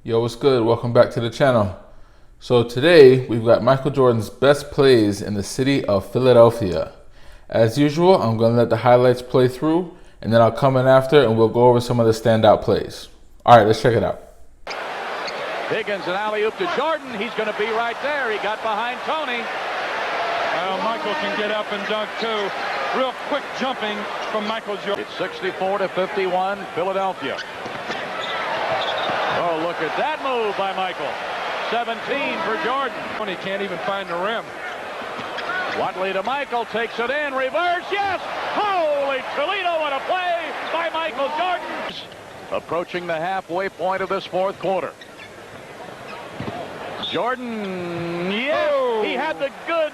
Yo, what's good? Welcome back to the channel. So today we've got Michael Jordan's best plays in the city of Philadelphia. As usual, I'm going to let the highlights play through and then I'll come in after and we'll go over some of the standout plays. Alright, let's check it out. Higgins, an alley-oop to Jordan. He's going to be right there. He got behind Tony. Well, Michael can get up and dunk too. Real quick jumping from Michael Jordan. It's 64-51, Philadelphia. Oh, look at that move by Michael. 17 for Jordan. He can't even find the rim. Watley to Michael, takes it in, reverse, yes! Holy Toledo, what a play by Michael Jordan! Approaching the halfway point of this fourth quarter. Jordan, yes, he had the good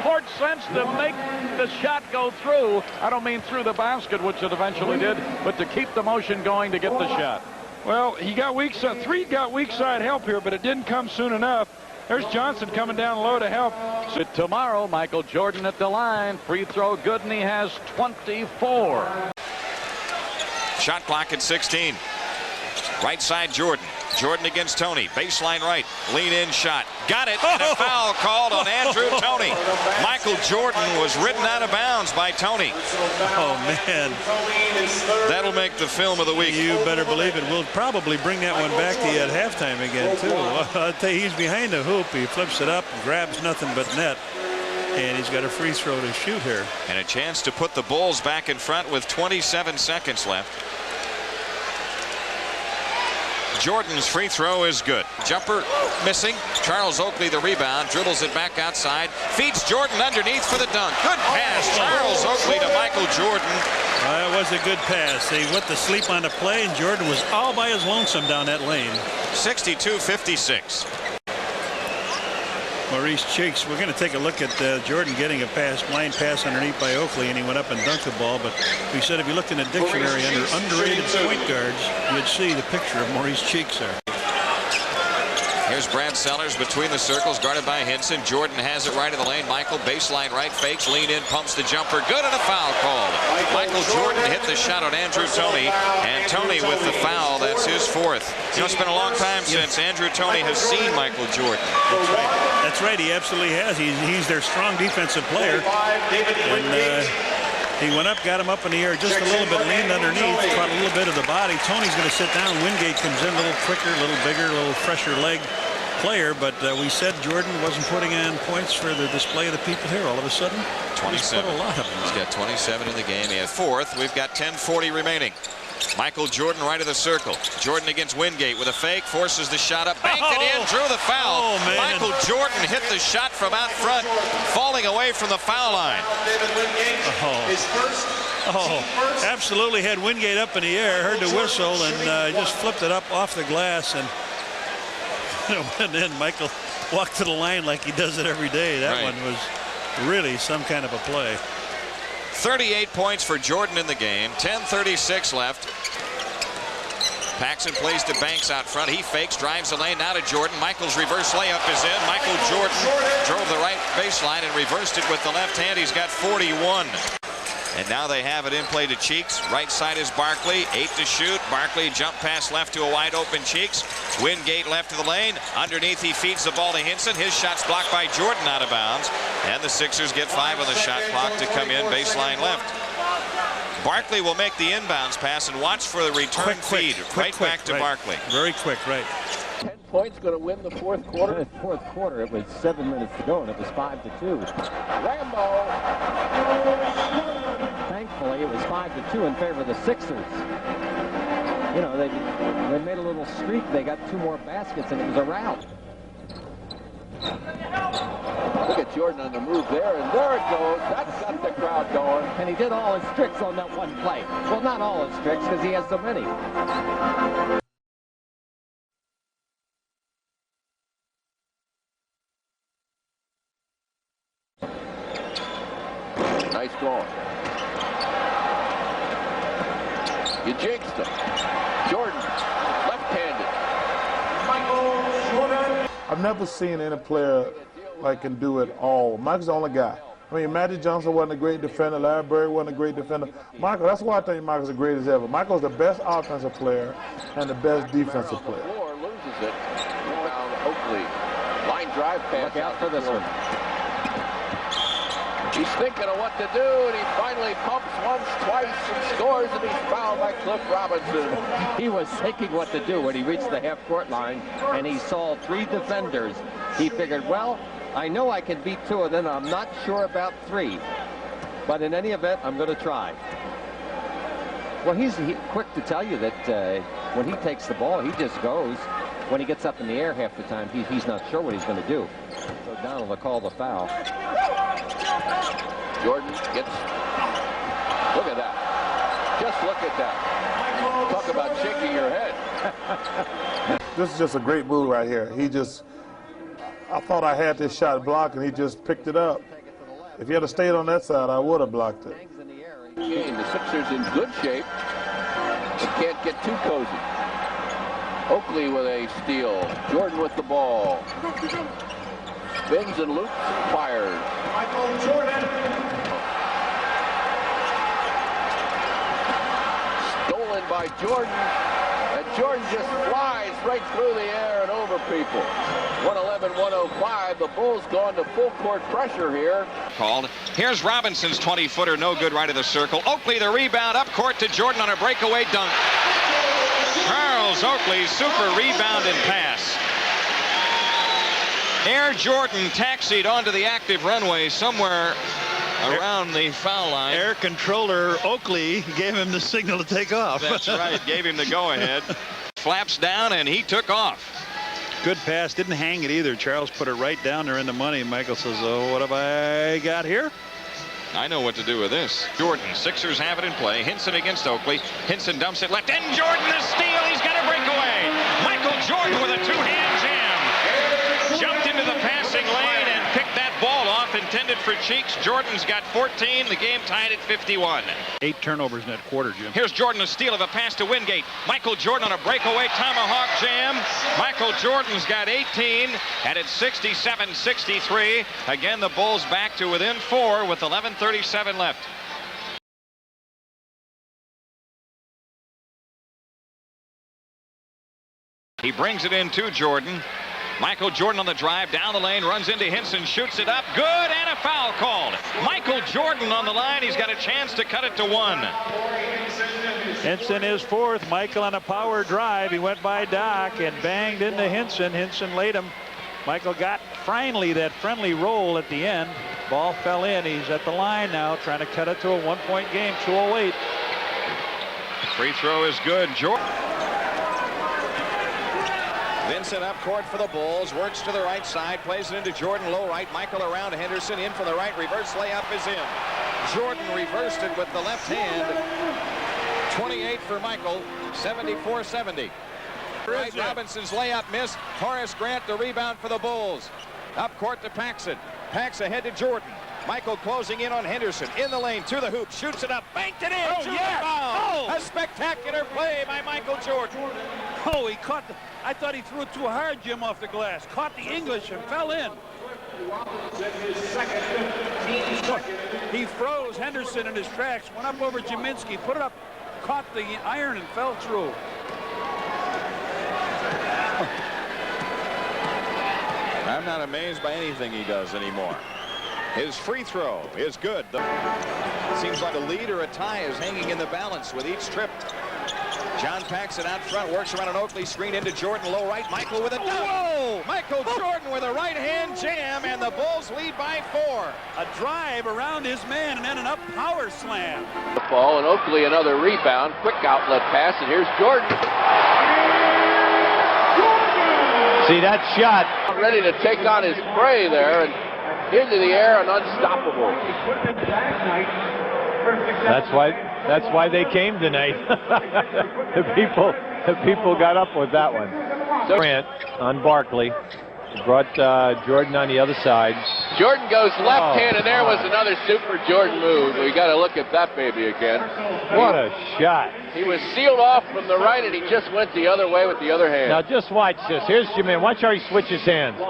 court sense to make the shot go through. I don't mean through the basket, which it eventually did, but to keep the motion going to get the shot. Well, he got weak side. Three got weak side help here, but it didn't come soon enough. There's Johnson coming down low to help. So tomorrow, Michael Jordan at the line. Free throw good, and he has 24. Shot clock at 16. Right side, Jordan. Jordan against Tony. Baseline right. Lean in shot. Got it. And a foul called on Andrew Toney. Michael Jordan was ridden out of bounds by Tony. Oh, man. That'll make the film of the week. You better believe it. We'll probably bring that one back to you at halftime again, too. I'll tell you, he's behind the hoop. He flips it up and grabs nothing but net. And he's got a free throw to shoot here. And a chance to put the Bulls back in front with 27 seconds left. Jordan's free throw is good. Jumper missing. Charles Oakley the rebound. Dribbles it back outside. Feeds Jordan underneath for the dunk. Good pass. Charles Oakley to Michael Jordan. That was a good pass. He went to sleep on the play, and Jordan was all by his lonesome down that lane. 62-56. Maurice Cheeks. We're going to take a look at Jordan getting a blind pass underneath by Oakley, and he went up and dunked the ball. But we said if you looked in the dictionary under underrated point guards, you'd see the picture of Maurice Cheeks there. Here's Brad Sellers between the circles, guarded by Henson. Jordan has it right in the lane. Michael baseline right, fakes, lean in, pumps the jumper. Good, and a foul called. Michael Jordan hit the shot on Andrew Toney, and Toney with the foul. That's his fourth. You know, it's been a long time since Andrew Toney has seen Michael Jordan. That's right. That's right. He absolutely has. He's their strong defensive player. And he went up, got him up in the air just a little bit, leaned underneath, caught a little bit of the body. Tony's going to sit down. Wingate comes in a little quicker, a little bigger, a little fresher leg player. But we said Jordan wasn't putting on points for the display of the people here. All of a sudden, 27. He's put a lot of them. He's got 27 in the game. He has fourth. We've got 10:40 remaining. Michael Jordan right of the circle. Jordan against Wingate with a fake, forces the shot up, banked it in, drew the foul. Oh, man. Michael Jordan hit the shot from out front, falling away from the foul line. Absolutely had Wingate up in the air, heard the whistle, and just flipped it up off the glass. And then Michael walked to the line like he does it every day. That one was really some kind of a play. 38 points for Jordan in the game. 10:36 left. Paxson plays to Banks out front. He fakes, drives the lane, now to Jordan. Michael's reverse layup is in. Michael Jordan drove the right baseline and reversed it with the left hand. He's got 41. And now they have it in play to Cheeks. Right side is Barkley. 8 to shoot. Barkley jump pass left to a wide open Cheeks. Wingate left to the lane. Underneath he feeds the ball to Henson. His shot's blocked by Jordan out of bounds. And the Sixers get 5 on the shot clock to come in baseline left. Barkley will make the inbounds pass and watch for the return feed. Right back to Barkley. Very quick, right. 10 points going to win the fourth quarter. Fourth quarter, it was 7 minutes to go, and it was 5-2. Rambo. Thankfully, it was 5-2 in favor of the Sixers. You know, they made a little streak. They got 2 more baskets, and it was a rout. Look at Jordan on the move there, and there it goes. That's got the crowd going. And he did all his tricks on that one play. Well, not all his tricks, because he has so many. Nice going. You jinxed him. Jordan, left-handed. I've never seen any player like can do it all. Michael's the only guy. I mean, Magic Johnson wasn't a great defender. Larry Bird wasn't a great defender. Michael, that's why I think Michael's the greatest ever. Michael's the best offensive player and the best defensive player. loses it. Rebound Oakley. Line drive pass. Look out for this one. He's thinking of what to do, and he finally pumps once, twice, and scores, and he's fouled by Cliff Robinson. He was thinking what to do when he reached the half-court line, and he saw 3 defenders. He figured, well, I know I can beat 2 of them. I'm not sure about 3. But in any event, I'm going to try. Well, he's quick to tell you that when he takes the ball, he just goes. When he gets up in the air half the time, he's not sure what he's going to do. So Donald will call the foul. Jordan gets, look at that. Just look at that. Talk about shaking your head. This is just a great move right here. I thought I had this shot blocked, and he just picked it up. If he had stayed on that side, I would have blocked it. The Sixers in good shape, but can't get too cozy. Oakley with a steal. Jordan with the ball. Spins and loops and fires. Michael Jordan. Stolen by Jordan. And Jordan just flies right through the air and over people. 111-105. The Bulls going to full court pressure here. Called. Here's Robinson's 20-footer, no good, right of the circle. Oakley the rebound up court to Jordan on a breakaway dunk. Charles Oakley, super rebound and pass. Air Jordan taxied onto the active runway somewhere around the foul line. Air controller Oakley gave him the signal to take off. That's right, gave him the go-ahead. Flaps down, and he took off. Good pass, didn't hang it either. Charles put it right down there in the money. Michael says, oh, what have I got here? I know what to do with this. Jordan, Sixers have it in play. Hinson against Oakley. Hinson dumps it left, and Jordan the steal. He's got a breakaway. Michael Jordan with a two-hand jam. Jumped into the passing lane and picked that ball off, intended for Cheeks. Jordan's got 14. The game tied at 51. 8 turnovers in that quarter, Jim. Here's Jordan, a steal of a pass to Wingate. Michael Jordan on a breakaway tomahawk jam. Michael Jordan's got 18, and it's 67-63. Again, the Bulls back to within 4 with 11:37 left. He brings it in to Jordan. Michael Jordan on the drive down the lane, runs into Hinson, shoots it up, good, and a foul called. Michael Jordan on the line. He's got a chance to cut it to 1. Hinson is 4th. Michael on a power drive. He went by Doc and banged into Hinson. Hinson laid him. Michael got finally that friendly roll at the end. Ball fell in. He's at the line now, trying to cut it to a 1-point game. 2:08. Free throw is good. Jordan. Vincent up court for the Bulls, works to the right side, plays it into Jordan low right. Michael around Henderson, in from the right, reverse layup is in. Jordan reversed it with the left hand. 28 for Michael, 74-70. Right, Robinson's layup missed. Horace Grant the rebound for the Bulls. Up court to Paxson. Pax ahead to Jordan. Michael closing in on Henderson. In the lane to the hoop. Shoots it up. Banked it in. Oh, yeah. Oh. A spectacular play by Michael Jordan. Oh, he caught the... I thought he threw it too hard, Jim, off the glass. Caught the English and fell in. He froze Henderson in his tracks, went up over Jaminski, put it up, caught the iron and fell through. I'm not amazed by anything he does anymore. His free throw is good. Seems like a lead or a tie is hanging in the balance with each trip. John Paxson out front, works around an Oakley screen into Jordan, low right. Michael with a whoa! Michael Jordan with a right-hand jam, and the Bulls lead by 4. A drive around his man and then an up power slam. Ball, and Oakley another rebound. Quick outlet pass, and here's Jordan. See that shot. Ready to take on his prey there, and into the air and unstoppable. That's why they came tonight. the people got up with that one. Grant on Barkley brought Jordan on the other side. Jordan goes left hand, and there was another super Jordan move. We got to look at that baby again. What a shot. He was sealed off from the right, and he just went the other way with the other hand. Now just watch this. Here's Jermaine. Watch how he switches hands.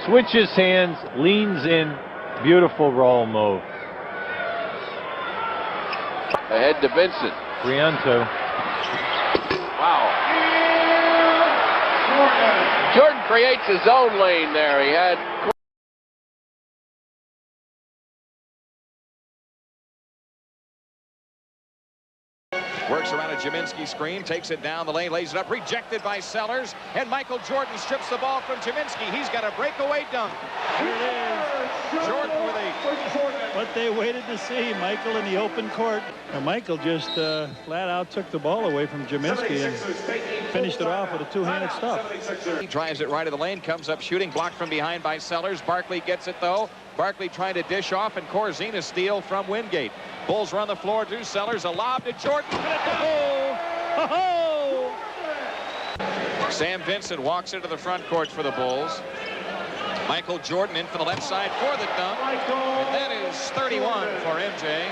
Switches hands, leans in. Beautiful roll move. Ahead to Vincent. 3-on-2. Wow. creates his own lane there. He had Works around a Jaminski screen, takes it down the lane, lays it up, rejected by Sellers, and Michael Jordan strips the ball from Jaminski. He's got a breakaway dunk. Here it is. Jordan with a... What they waited to see, Michael in the open court. And Michael just flat out took the ball away from Jaminski and finished it off with a two-handed stuff. He drives it right of the lane, comes up shooting, blocked from behind by Sellers. Barkley gets it though. Barkley trying to dish off, and Corzine steal from Wingate. Bulls run the floor to Sellers, a lob to Jordan. Sam Vincent walks into the front court for the Bulls. Michael Jordan in for the left side for the dunk. And that is 31 for MJ.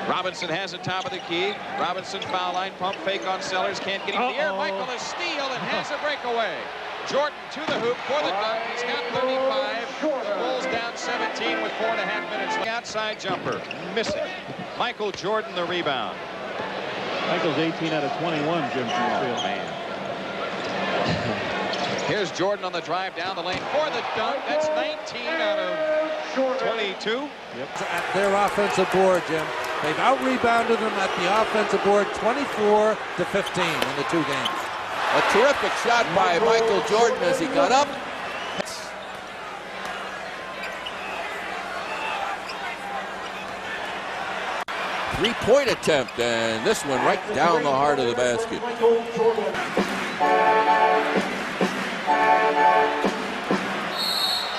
Robinson has it top of the key. Robinson foul line, pump fake on Sellers, can't get him in the air. Michael a steal and has a breakaway. Jordan to the hoop for the dunk. He's got 35. Bulls down 17 with 4.5 minutes. The outside jumper missing. Michael Jordan the rebound. Michael's 18 out of 21, Jim. Oh, man. Here's Jordan on the drive down the lane for the dunk. That's 19 out of 22. Yep. At their offensive board, Jim. They've out-rebounded them at the offensive board 24 to 15 in the two games. a terrific shot by Michael Jordan as he got up. Three-point attempt, and this one right down the heart of the basket.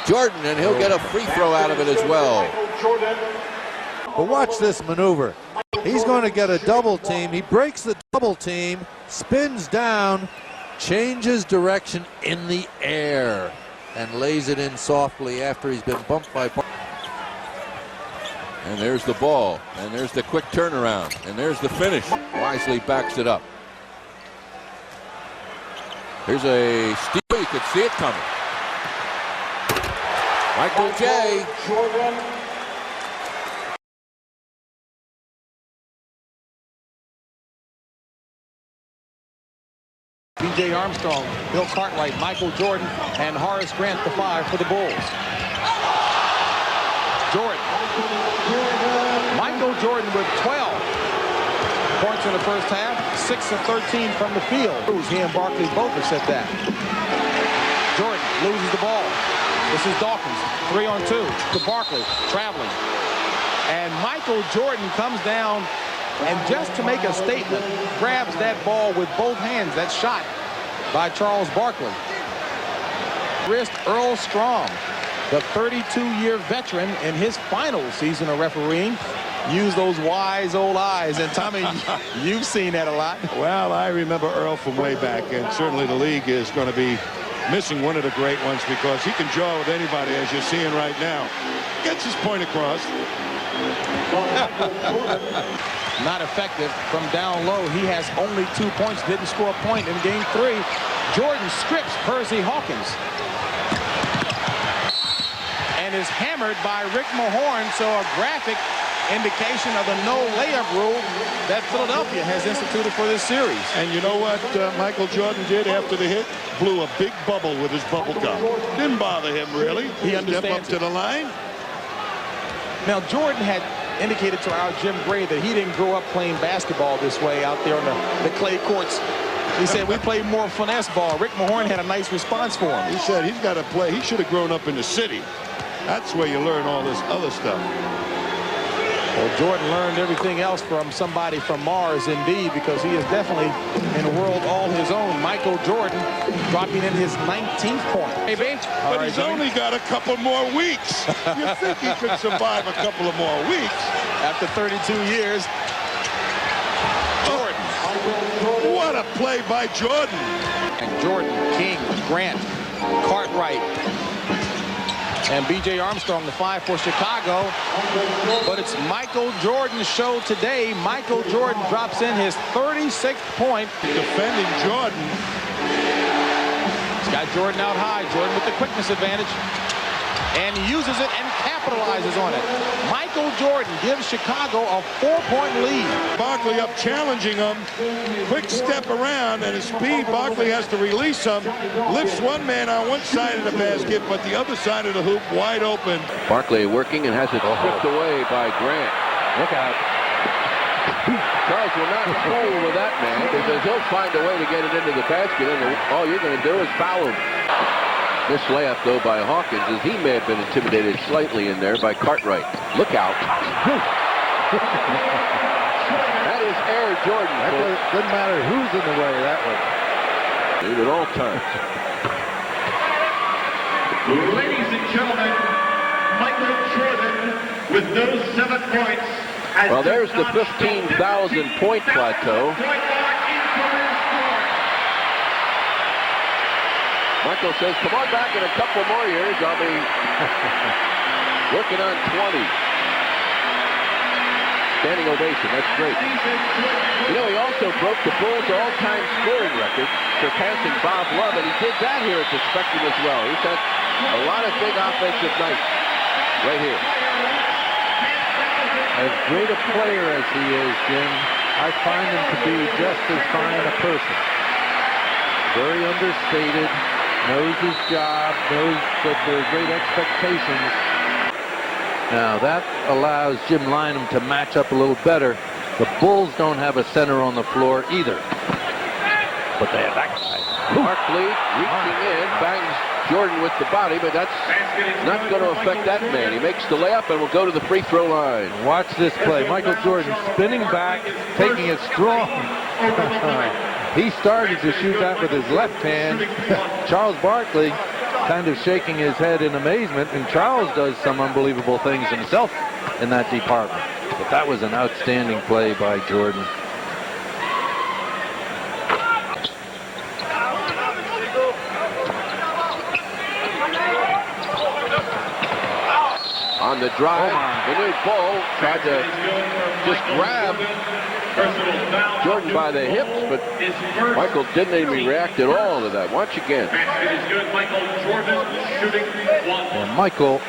Jordan, and he'll get a free throw out of it as well. But watch this maneuver. He's going to get a double team. He breaks the double team, spins down, changes direction in the air, and lays it in softly after he's been bumped by Barkley. And there's the ball, and there's the quick turnaround, and there's the finish. Wisely backs it up. Here's a steal. You could see it coming. Michael J. B.J. Armstrong, Bill Cartwright, Michael Jordan, and Horace Grant, the five for the Bulls. Jordan. Michael Jordan with 12 points in the first half, 6 of 13 from the field. He and Barkley both have said that. Jordan loses the ball. This is Dawkins, 3-on-2 to Barkley, traveling. And Michael Jordan comes down and just to make a statement, grabs that ball with both hands. That shot by Charles Barkley. Wrist Earl Strom, the 32-year veteran in his final season of refereeing, used those wise old eyes. And Tommy, you've seen that a lot. Well, I remember Earl from way back, and certainly the league is going to be missing one of the great ones because he can draw with anybody, as you're seeing right now. Gets his point across. Not effective from down low. He has only 2 points, didn't score a point in game 3. Jordan strips Percy Hawkins and is hammered by Rick Mahorn, so a graphic indication of the no layup rule that Philadelphia has instituted for this series. And you know what Michael Jordan did after the hit? Blew a big bubble with his bubble gum. Didn't bother him, really. He understands Step up to the line. Now, Jordan had indicated to our Jim Gray that he didn't grow up playing basketball this way out there on the clay courts. He said we played more finesse ball. Rick Mahorn had a nice response for him. He said he's got to play. He should have grown up in the city. That's where you learn all this other stuff. Well, Jordan learned everything else from somebody from Mars, indeed, because he is definitely in a world all his own. Michael Jordan dropping in his 19th point. Maybe. But he's only got a couple more weeks. You think he could survive a couple of more weeks? After 32 years. Jordan. What a play by Jordan. And Jordan, King, Grant, Cartwright, and B.J. Armstrong, the 5 for Chicago. But it's Michael Jordan's show today. Michael Jordan drops in his 36th point. Defending Jordan. He's got Jordan out high. Jordan with the quickness advantage. And he uses it and capitalizes on it. Michael Jordan gives Chicago a 4-point lead. Barkley up challenging him. Quick step around, and his speed, Barkley has to release him. Lifts one man on one side of the basket, but the other side of the hoop wide open. Barkley working and has it stripped away by Grant. Look out. Charles will not fool with that man because he'll find a way to get it into the basket, and all you're going to do is foul him. This layup, though, by Hawkins, as he may have been intimidated slightly in there by Cartwright. Look out. That is Air Jordan. Doesn't matter who's in the way of that one. Dude, at all times. Ladies and gentlemen, Michael Jordan with those 7 points. Well, there's the 15,000 point plateau. Michael says, come on back in a couple more years. I'll be working on 20. Standing ovation. That's great. You know, he also broke the Bulls' all-time scoring record, surpassing Bob Love, and he did that here at the Spectrum as well. He's had a lot of big offensive nights right here. As great a player as he is, Jim, I find him to be just as fine a person. Very understated, knows his job, knows that there are great expectations. Now that allows Jim Lynam to match up a little better. The Bulls don't have a center on the floor either. But they have that guy. Barkley reaching in, bangs Jordan with the body, but that's not going to affect that man. He makes the layup and will go to the free throw line. Watch this play. Michael Jordan spinning back, taking it strong. He started to shoot that with his left hand. Charles Barkley kind of shaking his head in amazement, and Charles does some unbelievable things himself in that department. But that was an outstanding play by Jordan. On the drive, the new ball tried to just grab Jordan by the hips, but Michael didn't even react at all to that. Watch again. And Michael,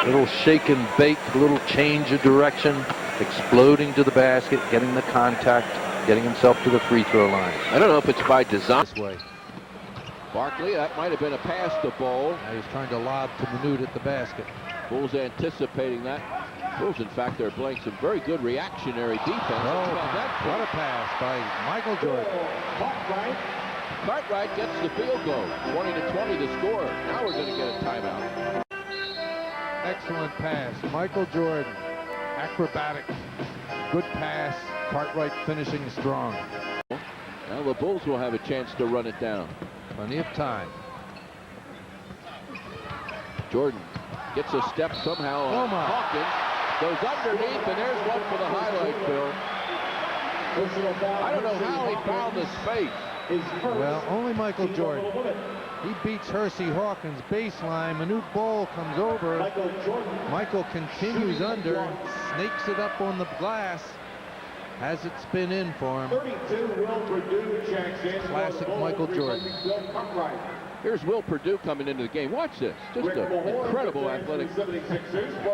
little shake and bake, little change of direction, exploding to the basket, getting the contact, getting himself to the free throw line. I don't know if it's by design. This way. Barkley, that might have been a pass to Ball. Now he's trying to lob to Manute at the basket. Bulls anticipating that. Bulls, in fact, are playing some very good reactionary defense. Oh, what a pass by Michael Jordan. Cartwright gets the field goal. 20-20 the score. Now we're going to get a timeout. Excellent pass. Michael Jordan. Acrobatic. Good pass. Cartwright finishing strong. Now the Bulls will have a chance to run it down. Plenty of time. Jordan gets a step somehow on Hawkins. Goes underneath, and there's one for the highlight, Phil. I don't know how he found the space. Well, only Michael Jordan. He beats Hersey Hawkins baseline. Manute Ball comes over. Michael continues under, snakes it up on the glass, has it spin in for him. Classic Michael Jordan. Here's Will Perdue coming into the game. Watch this. Just an incredible athletic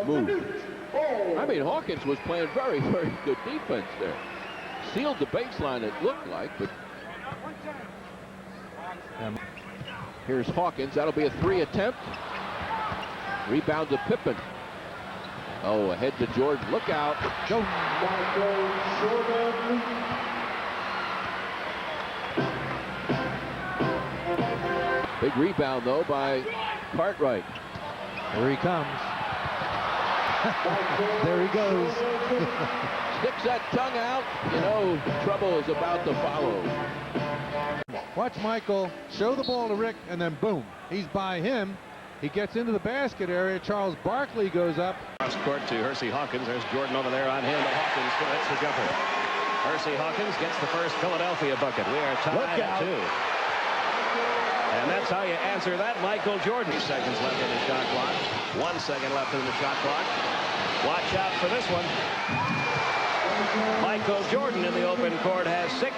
move. I mean, Hawkins was playing very, very good defense there. Sealed the baseline, it looked like, but here's Hawkins. That'll be a 3 attempt. Rebound to Pippen. Oh, ahead to Jordan. Look out. Go. Big rebound, though, by Cartwright. Here he comes. There he goes. Sticks that tongue out. You know, trouble is about to follow. Watch Michael show the ball to Rick, and then boom, he's by him. He gets into the basket area. Charles Barkley goes up. Cross court to Hersey Hawkins. There's Jordan over there on him. Hawkins gets the jumper. Hersey Hawkins gets the first Philadelphia bucket. We are tied at 2. And that's how you answer that, Michael Jordan. 2 seconds left in the shot clock. 1 second left in the shot clock. Watch out for this one. Michael Jordan in the open court has 6.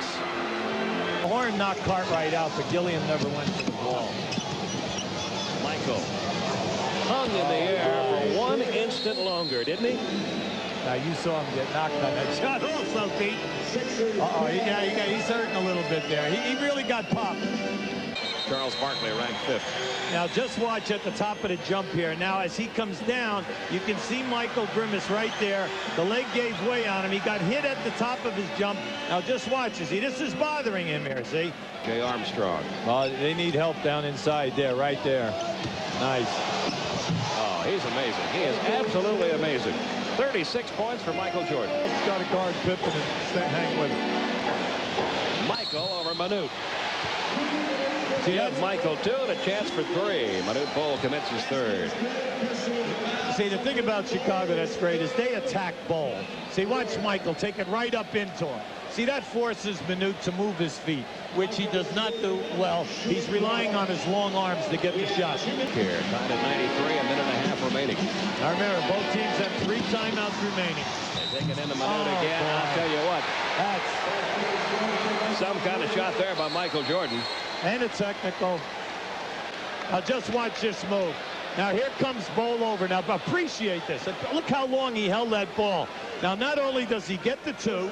Horn knocked Cartwright out, but Gilliam never went to the ball. Michael hung in the air for 1 instant longer, didn't he? Now you saw him get knocked on that shot also, Pete. Uh-oh, he's hurting a little bit there. He really got popped. Charles Barkley ranked 5th. Now just watch at the top of the jump here. Now as he comes down, you can see Michael grimace right there. The leg gave way on him. He got hit at the top of his jump. Now just watch. See, this is bothering him here, see? Jay Armstrong. Well, they need help down inside there, right there. Nice. Oh, he's amazing. He is absolutely amazing. 36 points for Michael Jordan. He's got to guard Pippen and hang with him. Michael over Manute. So you have Michael 2 and a chance for 3. Manute Bol commits his 3rd. See, the thing about Chicago that's great is they attack Bol. See, watch Michael take it right up into him. See, that forces Manute to move his feet, which he does not do well. He's relying on his long arms to get the shot. Here, tied at 93, a minute and a half remaining. Now remember, both teams have 3 timeouts remaining. They take it into Manute again. Boy. I'll tell you what. That's some kind of shot there by Michael Jordan. And a technical. Now just watch this move. Now here comes Bol over. Now appreciate this. Look how long he held that ball. Now not only does he get the 2,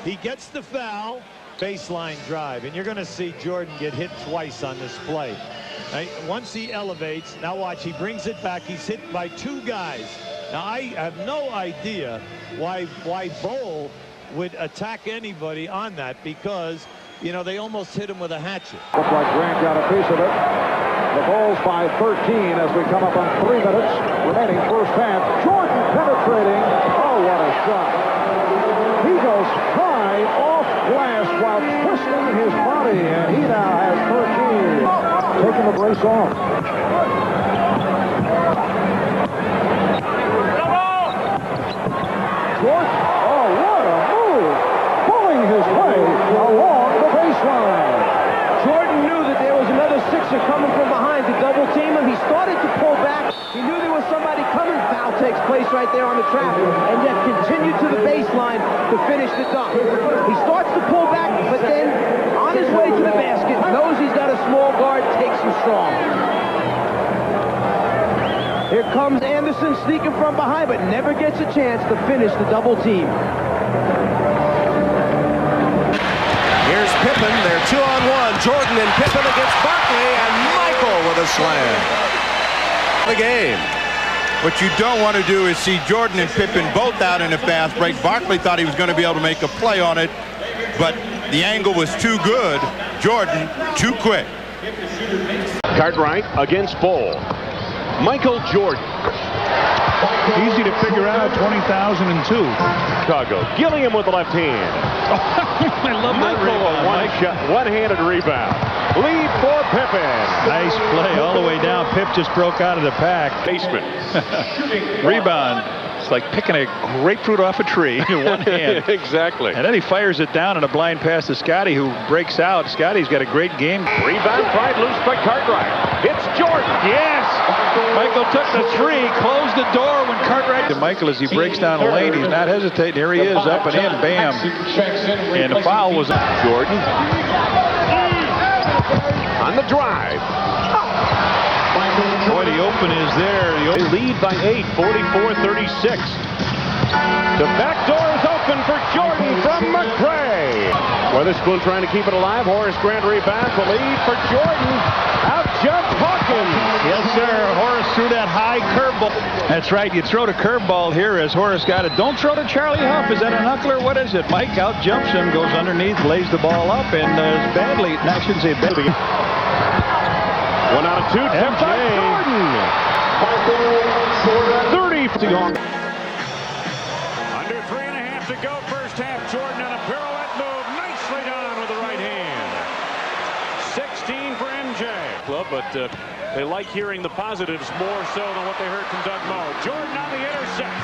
he gets the foul, baseline drive. And you're going to see Jordan get hit twice on this play. Right? Once he elevates, now watch, he brings it back. He's hit by 2 guys. Now I have no idea why Bol would attack anybody on that, because you know, they almost hit him with a hatchet. Looks like Grant got a piece of it. The Bulls by 13 as we come up on 3 minutes remaining first half. Jordan penetrating. Oh, what a shot. He goes high off glass while twisting his body, and he now has 13. Taking the brace off. Jordan, oh, what a move. Pulling his way along the baseline. Jordan knew that there was another Sixer coming from behind to double team him. He started to pull back. He knew there was somebody coming. Foul takes place right there on the trap, and yet continued to the baseline to finish the dunk. He starts to pull back, but then on his way to the basket, knows he's got a small guard, takes him strong. Here comes Anderson sneaking from behind, but never gets a chance to finish the double team. Here's Pippen. They're 2-on-1. Jordan and Pippen against Barkley, and Michael with a slam. The game. What you don't want to do is see Jordan and Pippen both out in a fast break. Barkley thought he was going to be able to make a play on it, but the angle was too good. Jordan, too quick. Cartwright against Bol. Michael Jordan. Easy to figure out, 20,002. Chicago. Gilliam with the left hand. I love that rebound. One-handed rebound. Lead for Pippen. Nice play all the way down. Pip just broke out of the pack. Basement. Rebound. It's like picking a grapefruit off a tree in one hand. Exactly. And then he fires it down on a blind pass to Scotty, who breaks out. Scotty's got a great game. Rebound pried loose by Cartwright. It's Jordan. Yes! Michael took the 3, closed the door when Cartwright... To Michael as he breaks down the lane. He's not hesitating. Here he is, up and in. Bam. And the foul was... Jordan. On the drive. Boy, the open is there. They lead by 8, 44-36. The back door is open for Jordan from McRae. Weatherspoon trying to keep it alive. Horace Grant rebounds. The lead for Jordan. Out jumps Hawkins. Yes, sir. Horace threw that high curveball. That's right. You throw the curveball here as Horace got it. Don't throw to Charlie Huff. Is that a knuckler? What is it? Mike out jumps him, goes underneath, lays the ball up, and badly. I shouldn't say badly. 1 out of 2. Tipped by Jordan. 30 to go. Under 3.5 to go. First half. Jordan on a pirouette move. Nicely done with the right hand. 16 for MJ. Club, but they like hearing the positives more so than what they heard from Doug Moe. Jordan on the intercept.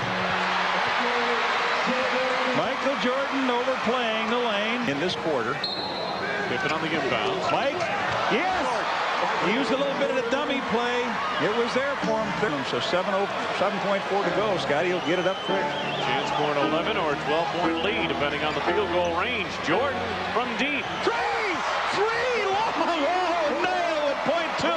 Michael Jordan overplaying the lane in this quarter. Pippen on the inbound. Mike. Yes. He used a little bit of the dummy play. It was there for him. So 7.4 to go. Scotty will get it up quick. Chance for an 11 or 12-point lead, depending on the field goal range. Jordan from deep. 3 long. Oh, no, at point 2.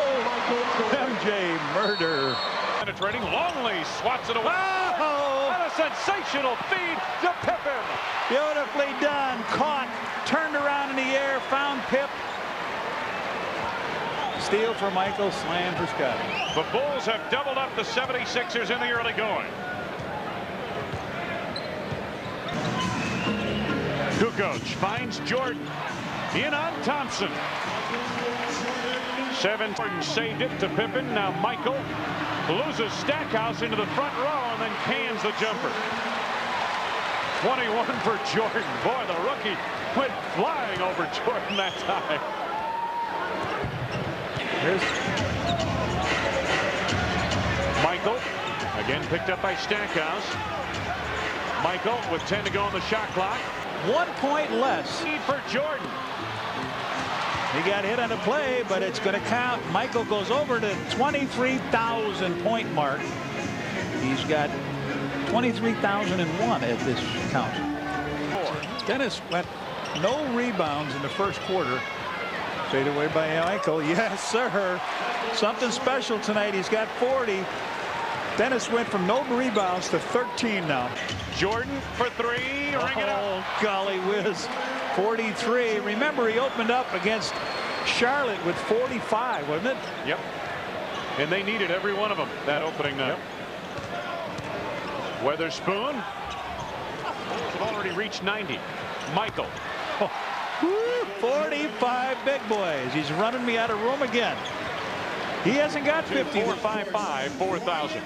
MJ murder. here. Penetrating, Longley swats it away. Oh! And a sensational feed to Pippen. Beautifully done. Caught, turned around in the air, found Pip. Steal for Michael, slam for Scott. The Bulls have doubled up the 76ers in the early going. Kukoc finds Jordan. In on Thompson. 7. Jordan saved it to Pippen. Now Michael loses Stackhouse into the front row and then cans the jumper. 21 for Jordan. Boy, the rookie went flying over Jordan that time. Here's Michael. Again picked up by Stackhouse. Michael with 10 to go on the shot clock. 1 point less. Lead for Jordan. He got hit on the play, but it's going to count. Michael goes over the 23,000 point mark. He's got 23,001 at this count. Dennis went no rebounds in the first quarter. Fade away by Michael. Yes, sir. Something special tonight. He's got 40. Dennis went from no rebounds to 13 now. Jordan for 3. Ring it up. Oh, golly whiz. 43. Remember, he opened up against Charlotte with 45, wasn't it? Yep. And they needed every one of them that opening night. Yep. Weatherspoon. Bulls have already reached 90. Michael. Oh. 45 big boys. He's running me out of room again. He hasn't got 50. 4-5-5, 4,000.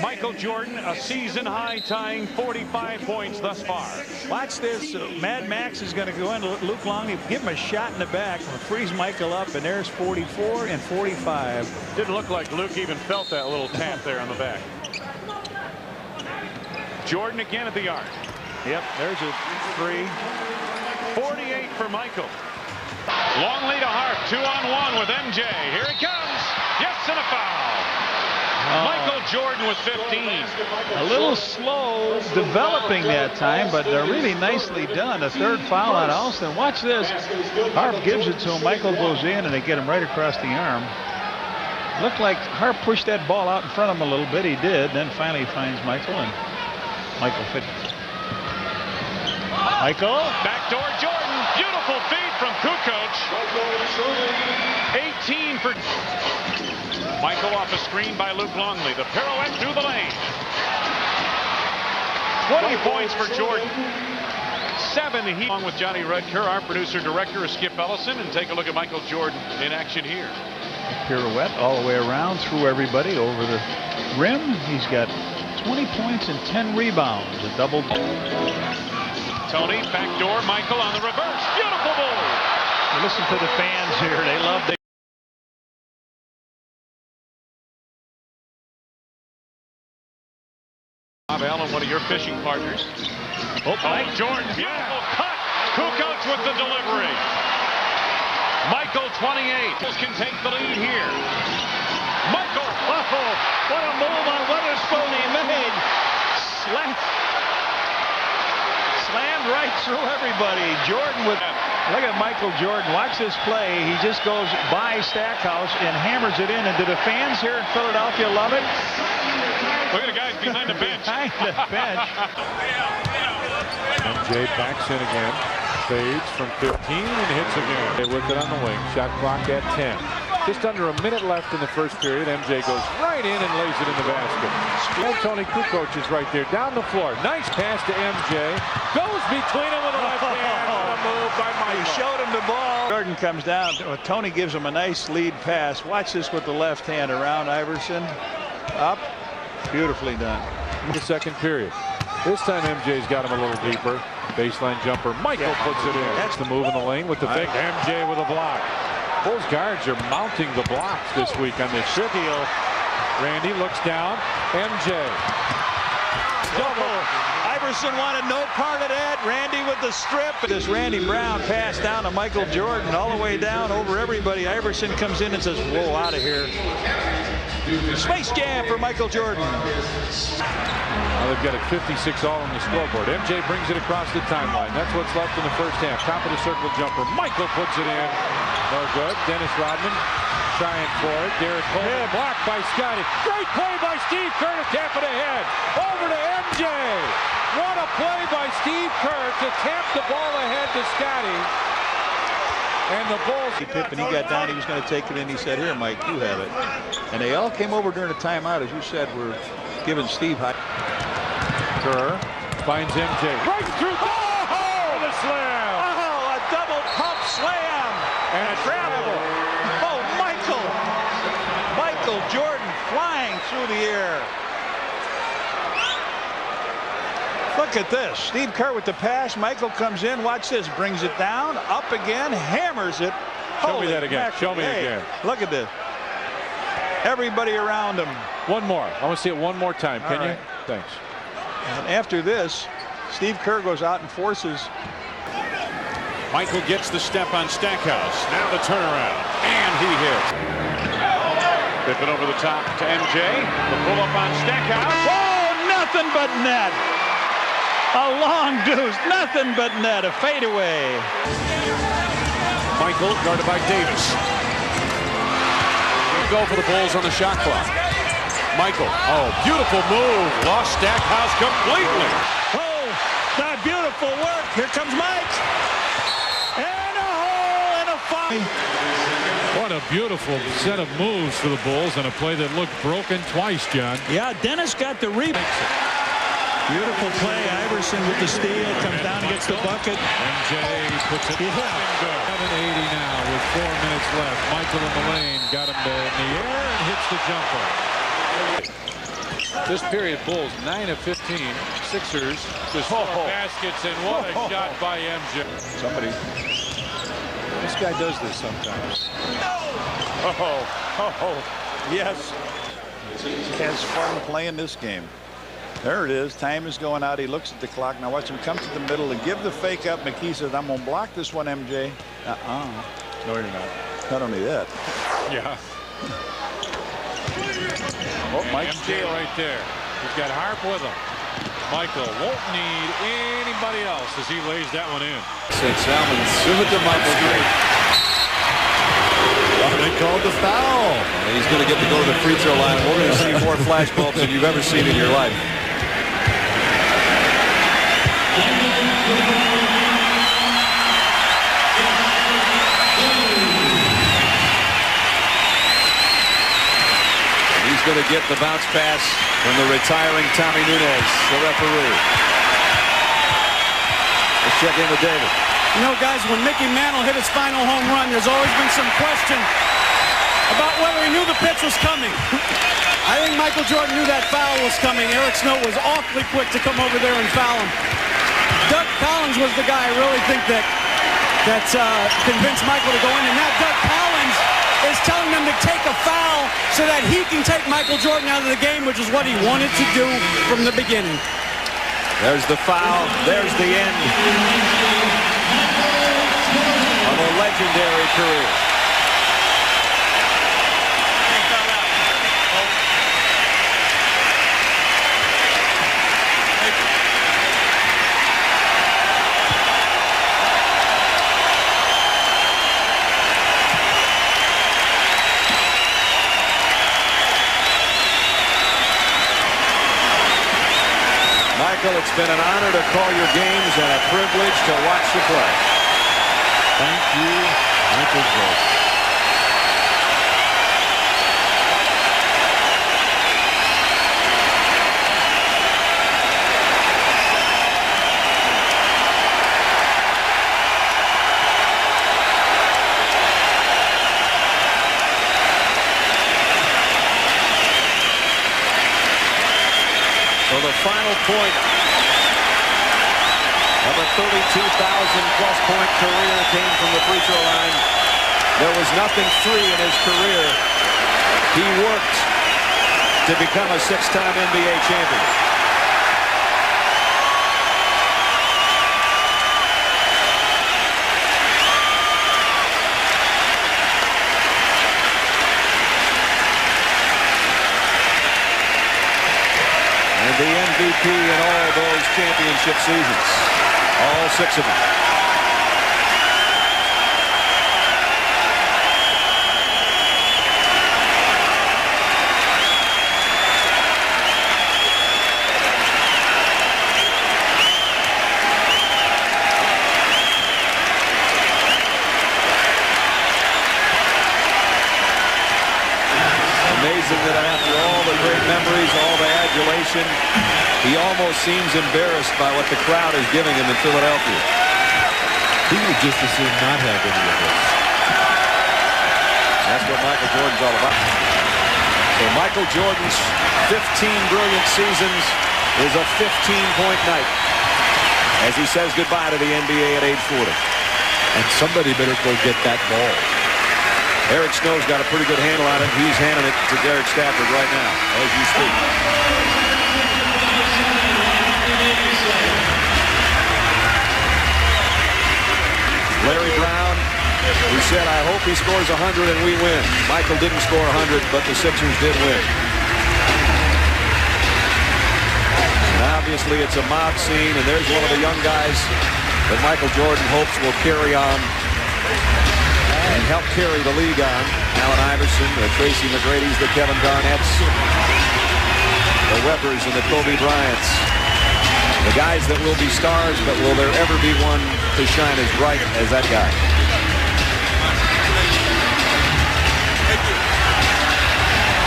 Michael Jordan, a season high, tying 45 points thus far. Watch this. Mad Max is going to go in. Luke Longley, give him a shot in the back, freeze Michael up, and there's 44 and 45. Didn't look like Luke even felt that little tap there on the back. Jordan again at the arc. Yep, there's a 3. 48 for Michael. Longley to Hart, 2-on-1 with MJ. Here he comes. Yes, and a foul. Michael Jordan with 15. A little slow developing that time, but really nicely done. A 3rd foul on Alston. Watch this. Harp gives it to him. Michael goes in, and they get him right across the arm. Looked like Harp pushed that ball out in front of him a little bit. He did. Then finally finds Michael, and Michael fit. Michael. Backdoor Jordan. Beautiful feed from Kukoc. 18 for Michael off a screen by Luke Longley. The pirouette through the lane. 20 points for Jordan. 7 he along with Johnny Rudker. Our producer director is Skip Ellison. And take a look at Michael Jordan in action here. Pirouette all the way around through everybody over the rim. He's got 20 points and 10 rebounds. A double. Tony, backdoor, Michael on the reverse. Beautiful ball. Listen to the fans here. They love the. Bob Allen, one of your fishing partners. Oh, Mike Jordan, beautiful cut. Kukoc with the delivery. Michael, 28. Bulls can take the lead here. Michael. Oh, what a move on Weatherspoon he made. Slammed right through everybody. Jordan with. Look at Michael Jordan. Watch this play. He just goes by Stackhouse and hammers it in. And do the fans here in Philadelphia love it? Look at the guys behind the bench. Behind the bench. MJ backs in again. Fades from 15 and hits again. They work it on the wing. Shot clock at 10. Just under a minute left in the first period. MJ goes right in and lays it in the basket. And Tony Kukoc is right there down the floor. Nice pass to MJ. Goes between them with the left hand. What a move by Michael. He showed him the ball. Jordan comes down. Tony gives him a nice lead pass. Watch this with the left hand around Iverson. Up. Beautifully done. The second period. This time MJ's got him a little deeper. Baseline jumper. Michael puts it in. That's the move in the lane with the fake. MJ with a block. Bulls guards are mounting the blocks this week on this steal. Randy looks down. MJ. Double. Iverson wanted no part of that. Randy with the strip. This Randy Brown pass down to Michael Jordan all the way down over everybody. Iverson comes in and says, whoa, out of here. Space Jam for Michael Jordan. Now they've got it 56 all on the scoreboard. MJ brings it across the timeline. That's what's left in the first half. Top of the circle jumper. Michael puts it in. No good. Dennis Rodman trying for it. Derek Coleman blocked by Scotty. Great play by Steve Kerr to tap it ahead. Over to MJ. What a play by Steve Kerr to tap the ball ahead to Scotty. And the Bulls. Pippen, he got down, he was going to take it in. He said, here, Mike, you have it. And they all came over during the timeout, as you said, were giving Steve high. Kerr finds MJ. Right through. Oh, the slam. Oh, a double pump slam. And a travel. Oh, Michael Jordan flying through the air. Look at this. Steve Kerr with the pass. Michael comes in. Watch this. Brings it down. Up again. Hammers it. Show me that again. Show me again. Look at this. Everybody around him. One more. I want to see it one more time. Can you? Thanks. And after this, Steve Kerr goes out and forces. Michael gets the step on Stackhouse. Now the turnaround. And he hits. Pippen over the top to MJ. The pull up on Stackhouse. Oh, nothing but net. A long deuce, nothing but net, a fadeaway. Michael guarded by Davis. Go for the Bulls on the shot clock. Michael, oh, beautiful move. Lost Stackhouse completely. Oh, that beautiful work. Here comes Mike. And a hole and a five. What a beautiful set of moves for the Bulls and a play that looked broken twice, John. Yeah, Dennis got the rebound. Beautiful play. Iverson with the steal. Comes down and gets the bucket. MJ puts it in good. 7:80 now with 4 minutes left. Michael in the lane. Got him in the air and hits the jumper. This period, Bulls 9 of 15. Sixers just 4 baskets, and what a shot by MJ. Somebody. This guy does this sometimes. Yes. He has fun playing this game. There it is. Time is going out. He looks at the clock. Now watch him come to the middle and give the fake up. McKee says, I'm going to block this one, MJ. No, you're not. Not only that. Yeah. Oh, Mike MJ right there. He's got Harp with him. Michael won't need anybody else as he lays that one in. St. Salmons give it to Michael Green. They called the foul. And he's going to get to go to the free throw line. We're going to see more flash bulbs than you've ever seen in your life. He's going to get the bounce pass from the retiring Tommy Nunez, the referee. Let's check in with David. You know, guys, when Mickey Mantle hit his final home run, there's always been some question about whether he knew the pitch was coming. I think Michael Jordan knew that foul was coming. Eric Snow was awfully quick to come over there and foul him. Doug Collins was the guy I really think that convinced Michael to go in. And now Doug Collins is telling them to take a foul so that he can take Michael Jordan out of the game, which is what he wanted to do from the beginning. There's the foul. There's the end of a legendary career. Michael, it's been an honor to call your games and a privilege to watch you play. Thank you, Michael Jordan. So the final point of a 32,000-plus point career came from the free throw line. There was nothing free in his career. He worked to become a 6-time NBA champion. And the MVP in all those championship seasons. All 6 of them. amazing that after all the great memories, all the adulation, he almost seems embarrassed by what the crowd is giving him in Philadelphia. He would just as soon not have any of this. That's what Michael Jordan's all about. So Michael Jordan's 15 brilliant seasons is a 15-point night as he says goodbye to the NBA at age 40. And somebody better go get that ball. Eric Snow's got a pretty good handle on it. He's handing it to Derek Stafford right now as you speak. Larry Brown, who said, I hope he scores 100 and we win. Michael didn't score 100, but the Sixers did win. And obviously it's a mob scene, and there's one of the young guys that Michael Jordan hopes will carry on and help carry the league on. Allen Iverson, the Tracy McGrady's, the Kevin Garnett's, the Webbers and the Kobe Bryants. The guys that will be stars, but will there ever be one to shine as bright as that guy?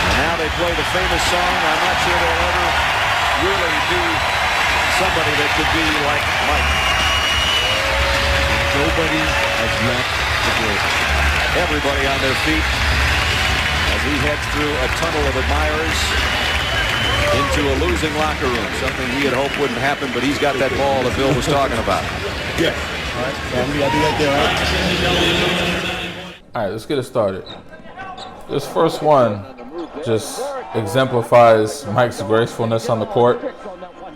And now they play the famous song. I'm not sure they'll ever really be somebody that could be like Mike. Nobody has left the building. Everybody on their feet as he heads through a tunnel of admirers into a losing locker room. Something he had hoped wouldn't happen, but he's got that ball that Bill was talking about. Yeah. All right, let's get it started. This first one just exemplifies Mike's gracefulness on the court.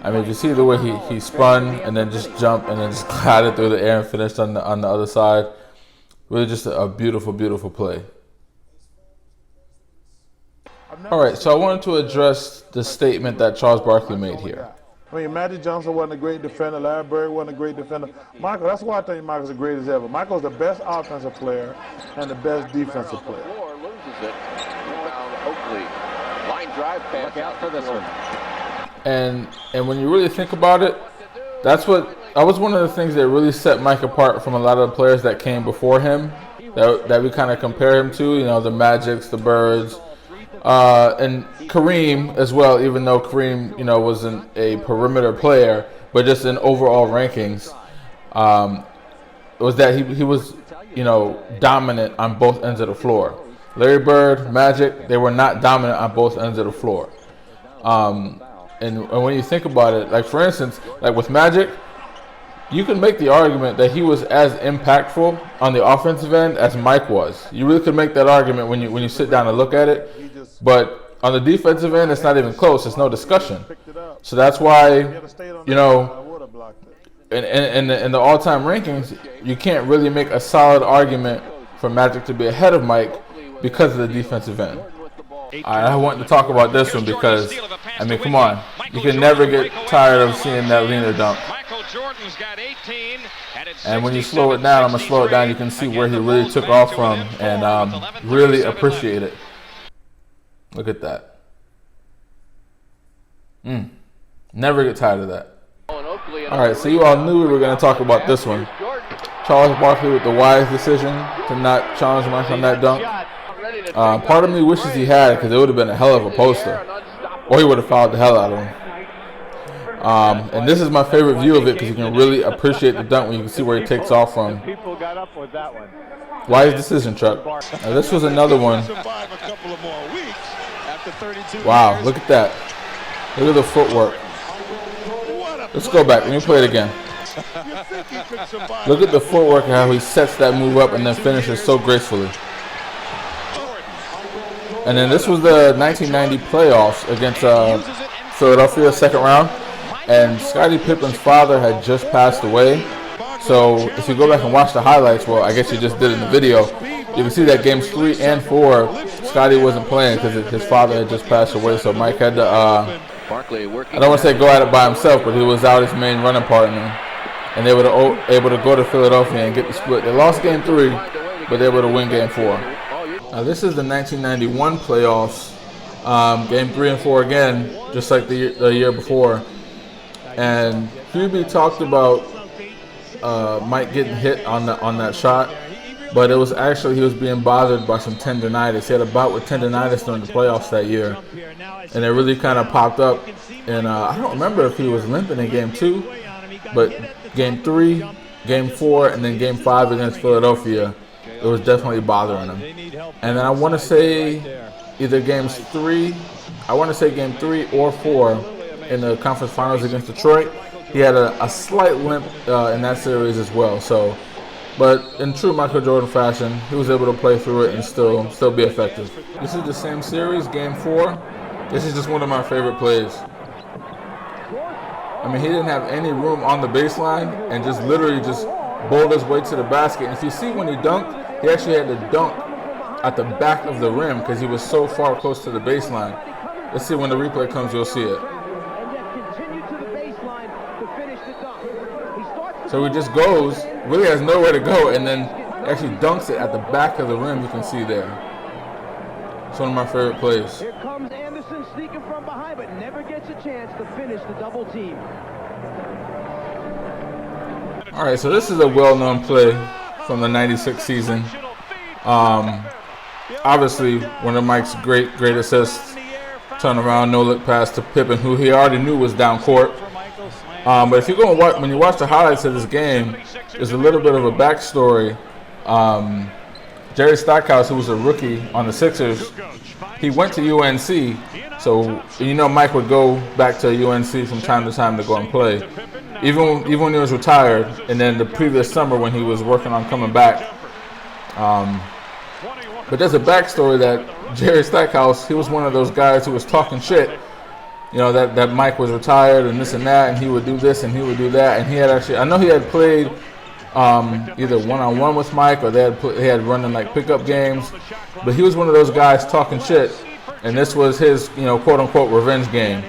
I mean, if you see the way he spun and then just jumped and then just glided through the air and finished on the other side. Really just a beautiful, beautiful play. All right, so I wanted to address the statement that Charles Barkley made here. I mean, Magic Johnson wasn't a great defender. Larry Bird wasn't a great defender. Michael, that's why I think Michael's the greatest ever. Michael's the best offensive player and the best defensive player. Loses it. Oakley. Line drive pass. Look out for this one. And when you really think about it, that was one of the things that really set Mike apart from a lot of the players that came before him, that we kind of compare him to, you know, the Magics, the Birds, and Kareem as well, even though Kareem, you know, wasn't a perimeter player, but just in overall rankings, was that he was, you know, dominant on both ends of the floor. Larry Bird, Magic, they were not dominant on both ends of the floor. And when you think about it, like for instance, like with Magic, you can make the argument that he was as impactful on the offensive end as Mike was. You really could make that argument when you sit down and look at it. But on the defensive end, it's not even close. It's no discussion. So that's why, you know, in the all-time rankings, you can't really make a solid argument for Magic to be ahead of Mike because of the defensive end. I wanted to talk about this one because, I mean, come on. You can never get tired of seeing that leaner dunk. And when you slow it down, I'm going to slow it down. You can see where he really took off from and really appreciate it. Look at that. Never get tired of that. All right, so you all knew we were going to talk about this one. Charles Barkley with the wise decision to not challenge Mike on that dunk. Part of me wishes he had, because it would have been a hell of a poster. Or he would have fouled the hell out of him. And this is my favorite view of it, because you can really appreciate the dunk when you can see where he takes off from. People got up with that one. Wise decision, Chuck. Now, this was another one. Wow, look at that. Look at the footwork. Let's go back. Let me play it again. Look at the footwork and how he sets that move up and then finishes so gracefully. And then this was the 1990 playoffs against Philadelphia, second round. And Scottie Pippen's father had just passed away. So if you go back and watch the highlights, well, I guess you just did in the video, you can see that games 3 and 4, Scottie wasn't playing because his father had just passed away. So Mike had to, I don't want to say go at it by himself, but he was out his main running partner. And they were able to go to Philadelphia and get the split. They lost game 3, but they were able to win game 4. Now this is the 1991 playoffs, game 3 and 4 again, just like the year before. And Hubie talked about Mike getting hit on that shot, but it was actually he was being bothered by some tendonitis. He had a bout with tendonitis during the playoffs that year, and it really kind of popped up. And I don't remember if he was limping in Game 2, but Game 3, Game 4, and then Game 5 against Philadelphia, it was definitely bothering him. And then I want to say either Game 3 or 4 in the conference finals against Detroit, he had a slight limp in that series as well. So, but in true Michael Jordan fashion, he was able to play through it and still be effective. This is the same series, Game 4. This is just one of my favorite plays. I mean, he didn't have any room on the baseline and just literally just bowled his way to the basket. And if you see when he dunked, he actually had to dunk at the back of the rim because he was so far close to the baseline. Let's see when the replay comes, you'll see it. So he just goes, really has nowhere to go, and then actually dunks it at the back of the rim. You can see there. It's one of my favorite plays. Here comes Anderson sneaking from behind, but never gets a chance to finish the double team. All right, so this is a well-known play from the '96 season. Obviously, one of Mike's great assists. Turn around, no-look pass to Pippen, who he already knew was down court. But if you go and watch, when you watch the highlights of this game, there's a little bit of a backstory. Jerry Stackhouse, who was a rookie on the Sixers, he went to UNC. So you know Mike would go back to UNC from time to time to go and play, even when he was retired. And then the previous summer when he was working on coming back. But there's a backstory that Jerry Stackhouse, he was one of those guys who was talking shit. You know, that Mike was retired and this and that, and he would do this and he would do that. And he had actually, I know he had played either one-on-one with Mike or they had run in like pickup games. But he was one of those guys talking shit. And this was his, you know, quote-unquote revenge game.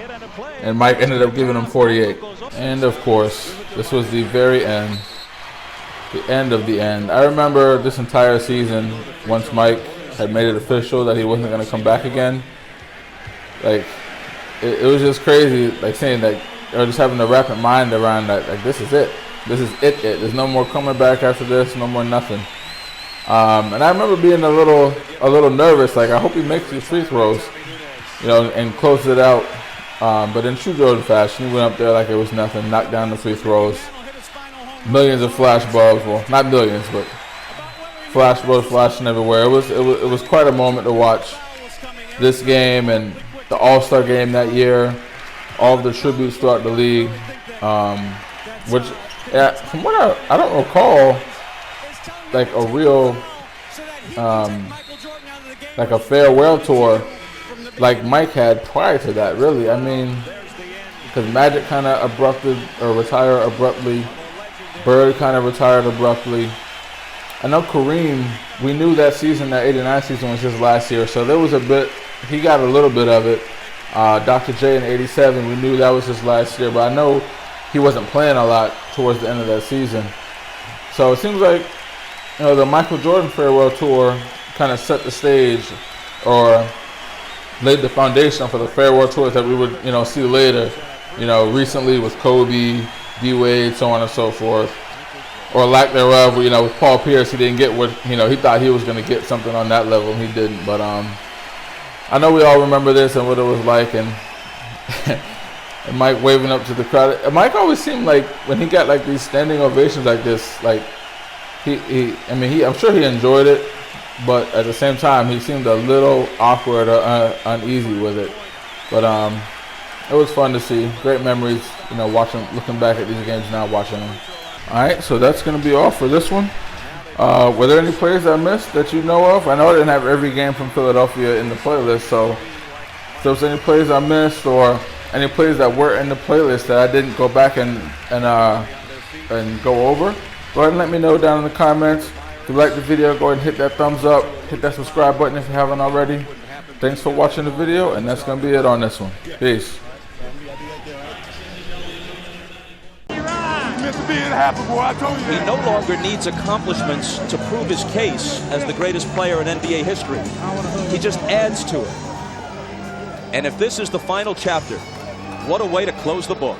And Mike ended up giving him 48. And of course, this was the very end. The end of the end. I remember this entire season, once Mike had made it official that he wasn't going to come back again. Like, it was just crazy, like saying that, or just having to wrap your mind around that, like this is it. This is it. There's no more coming back after this, no more nothing. And I remember being a little nervous, like I hope he makes these free throws, you know, and closes it out. But in true Jordan fashion, he went up there like it was nothing, knocked down the free throws. Millions of flash bulbs, well, not millions, but flash bulbs flashing everywhere. It was quite a moment to watch this game and the All-Star game that year, all of the tributes throughout the league, which, from what I don't recall, like a real, like a farewell tour like Mike had prior to that, really. I mean, because Magic kind of retired abruptly, Bird kind of retired abruptly. I know Kareem, we knew that season, that '89 season was his last year, so there was a bit, he got a little bit of it. Dr. J in '87, we knew that was his last year, but I know he wasn't playing a lot towards the end of that season. So it seems like, you know, the Michael Jordan farewell tour kind of set the stage or laid the foundation for the farewell tours that we would, you know, see later, you know, recently with Kobe, D-Wade, so on and so forth. Or lack thereof, you know, with Paul Pierce, he didn't get what, you know, he thought he was going to get something on that level, and he didn't. But I know we all remember this and what it was like, and, and Mike waving up to the crowd. Mike always seemed like, when he got like these standing ovations like this, like, I'm sure he enjoyed it, but at the same time, he seemed a little awkward or uneasy with it. But it was fun to see. Great memories, you know, looking back at these games now, watching them. All right, so that's going to be all for this one. Were there any plays I missed that you know of? I know I didn't have every game from Philadelphia in the playlist, so if there was any plays I missed or any plays that were in the playlist that I didn't go back and go over, go ahead and let me know down in the comments. If you like the video, go ahead and hit that thumbs up, hit that subscribe button if you haven't already. Thanks for watching the video, and that's going to be it on this one. Peace. He no longer needs accomplishments to prove his case as the greatest player in NBA history. He just adds to it. And if this is the final chapter, what a way to close the book.